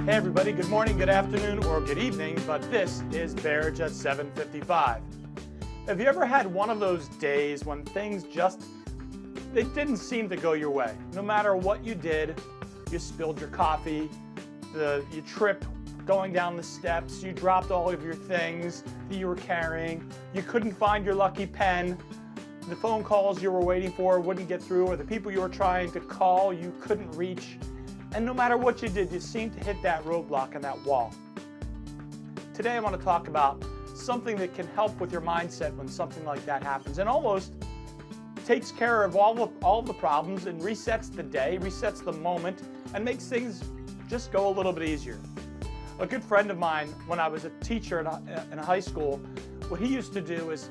Hey everybody, good morning, good afternoon, or good evening, but this is Barrage at 7:55. Have you ever had one of those days when things they didn't seem to go your way? No matter what you did, you spilled your coffee, you tripped going down the steps, you dropped all of your things that you were carrying, you couldn't find your lucky pen, the phone calls you were waiting for wouldn't get through, or the people you were trying to call you couldn't reach. And no matter what you did, you seemed to hit that roadblock and that wall. Today I want to talk about something that can help with your mindset when something like that happens, and almost takes care of all the problems and resets the day, resets the moment, and makes things just go a little bit easier. A good friend of mine, when I was a teacher in a high school, what he used to do is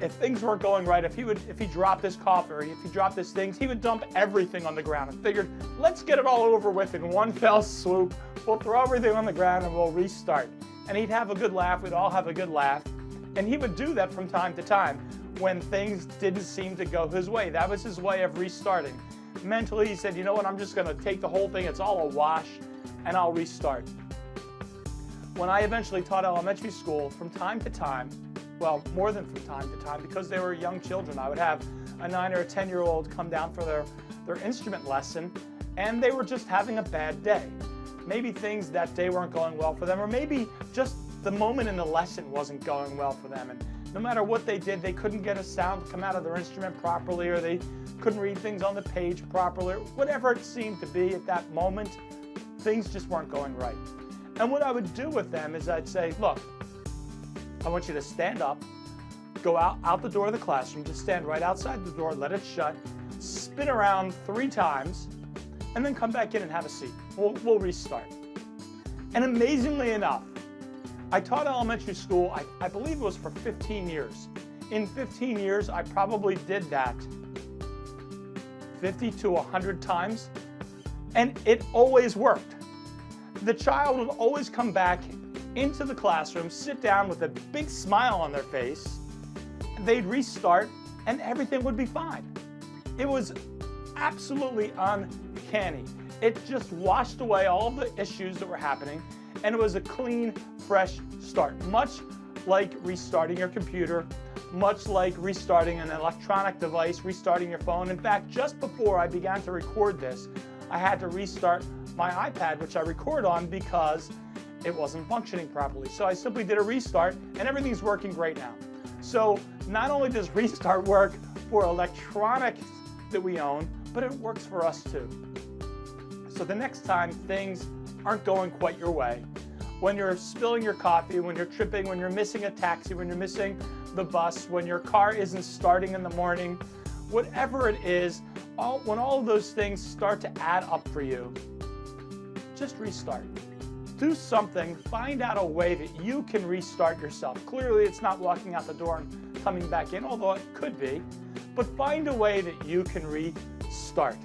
if things weren't going right, if he dropped his coffee or if he dropped his things, he would dump everything on the ground and figured, let's get it all over with in one fell swoop. We'll throw everything on the ground and we'll restart. And he'd have a good laugh. We'd all have a good laugh. And he would do that from time to time when things didn't seem to go his way. That was his way of restarting. Mentally, he said, you know what, I'm just going to take the whole thing. It's all a wash and I'll restart. When I eventually taught elementary school, from time to time, well, more than from time to time, because they were young children, I would have a 9 or a 10-year-old come down for their instrument lesson, and they were just having a bad day. Maybe things that day weren't going well for them, or maybe just the moment in the lesson wasn't going well for them. And no matter what they did, they couldn't get a sound to come out of their instrument properly, or they couldn't read things on the page properly, or whatever it seemed to be at that moment, things just weren't going right. And what I would do with them is I'd say, look, I want you to stand up, go out the door of the classroom, just stand right outside the door, let it shut, spin around 3 times, and then come back in and have a seat. We'll restart. And amazingly enough, I taught elementary school, I believe it was for 15 years. In 15 years, I probably did that 50 to 100 times, and it always worked. The child would always come back into the classroom, sit down with a big smile on their face, they'd restart, and everything would be fine. It was absolutely uncanny. It just washed away all the issues that were happening, and it was a clean, fresh start. Much like restarting your computer, much like restarting an electronic device, restarting your phone. In fact, just before I began to record this, I had to restart my iPad, which I record on, because it wasn't functioning properly. So I simply did a restart, and everything's working great now. So not only does restart work for electronics that we own, but it works for us too. So the next time things aren't going quite your way, when you're spilling your coffee, when you're tripping, when you're missing a taxi, when you're missing the bus, when your car isn't starting in the morning, whatever it is, when all of those things start to add up for you, just restart. Do something, find out a way that you can restart yourself. Clearly, it's not walking out the door and coming back in, although it could be, but find a way that you can restart.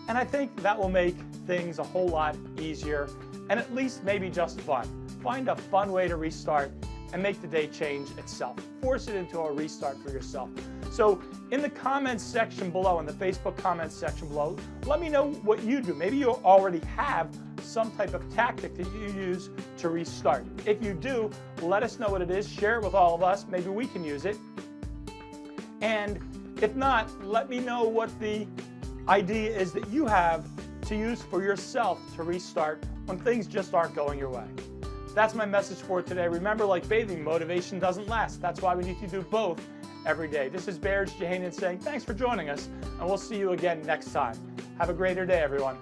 And I think that will make things a whole lot easier, and at least maybe just fun. Find a fun way to restart and make the day change itself. Force it into a restart for yourself. So in the comments section below, in the Facebook comments section below, let me know what you do. Maybe you already have some type of tactic that you use to restart. If you do, let us know what it is. Share it with all of us. Maybe we can use it. And if not, let me know what the idea is that you have to use for yourself to restart when things just aren't going your way. That's my message for today. Remember, like bathing, motivation doesn't last. That's why we need to do both every day. This is Barrage Jehanian saying thanks for joining us, and we'll see you again next time. Have a greater day, everyone.